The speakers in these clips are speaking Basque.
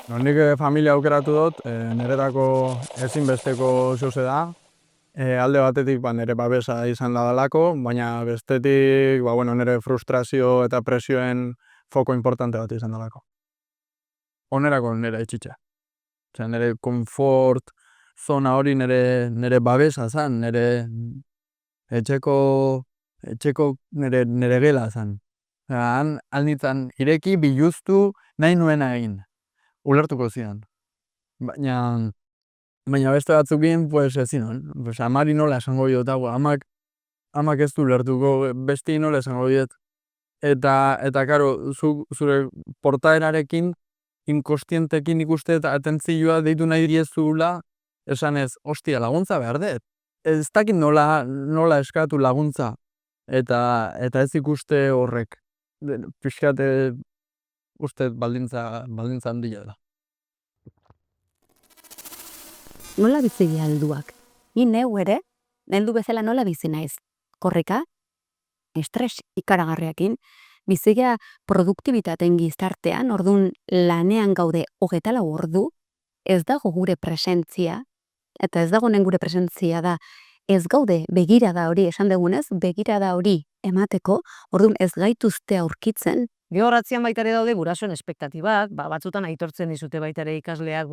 Nik familia aukeratu dut, niretako ezinbesteko zeuze da. Alde batetik nire babesa izan da dalako, baina bestetik nire frustrazio eta presioen foko importante bat izan dalako. Onerako nire etxitxe. Nire konfort zona hori nire babesa zan, nire etxeko nire gela zan. Han nintzen ireki biluztu nahi nuena egin. Ulertuko zidan. Baina beste batzukin, ezin hon. Amari nola esango diot, amak ez du ulertuko, besti nola esango diot. Eta karo, zure portaerarekin, inkostientekin ikuste eta atentzioa deitu nahi diezula, esan ez, ostia, laguntza behar dut. Ez dakit nola eskatu laguntza, eta ez ikuste horrek. Pixkate uste baldintza handia da. Nola bizi helduak? Ni neu ere, heldu bezala nola bizi naiz? Korrika, estres ikaragarriakin, bizigea produktibitateen gizartean, ordun lanean gaude 24 ordu, ez dago gure presentzia, eta ez dago gure presentzia da, ez gaude begirada hori, esan dugunez, begirada hori emateko, ordun ez gaituzte aurkitzen. Gehorratzean baitare daude gurasoen espektatibak, batzutan aitortzen dizute baitare ikasleak,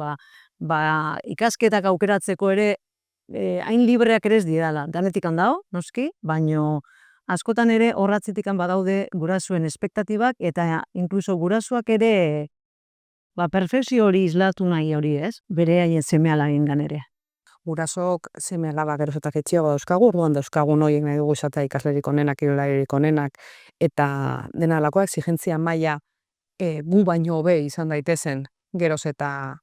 ikasketak aukeratzeko ere hain libreak ere ez didala. Danetik handao, noski, baino askotan ere horratzetik badaude gurasoen espektatibak, eta inkluso gurasoak ere perfekzio hori islatu nahi hori ez, bere haien seme-alabengan ere. Gurasok seme-alabak geroz eta jetxiago dauzkagu, orduan dauzkagun horiek nahi dugu izatea ikaslerik onenak, kirolaririk onenak, eta dena alakoa exigentzia maila gu baino hobe izan daitezen geroz eta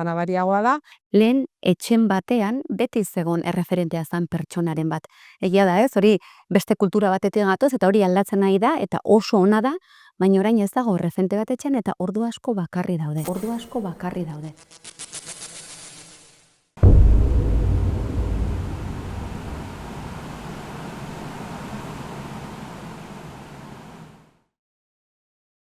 nabariagoa da. Lehen etxen batean beti zegon erreferentea zan pertsonaren bat. Egia da ez, hori beste kultura batetik gatoz eta hori aldatzen nahi da eta oso ona da, baina orain ez dago erreferente bat etxen eta ordu asko bakarri daude.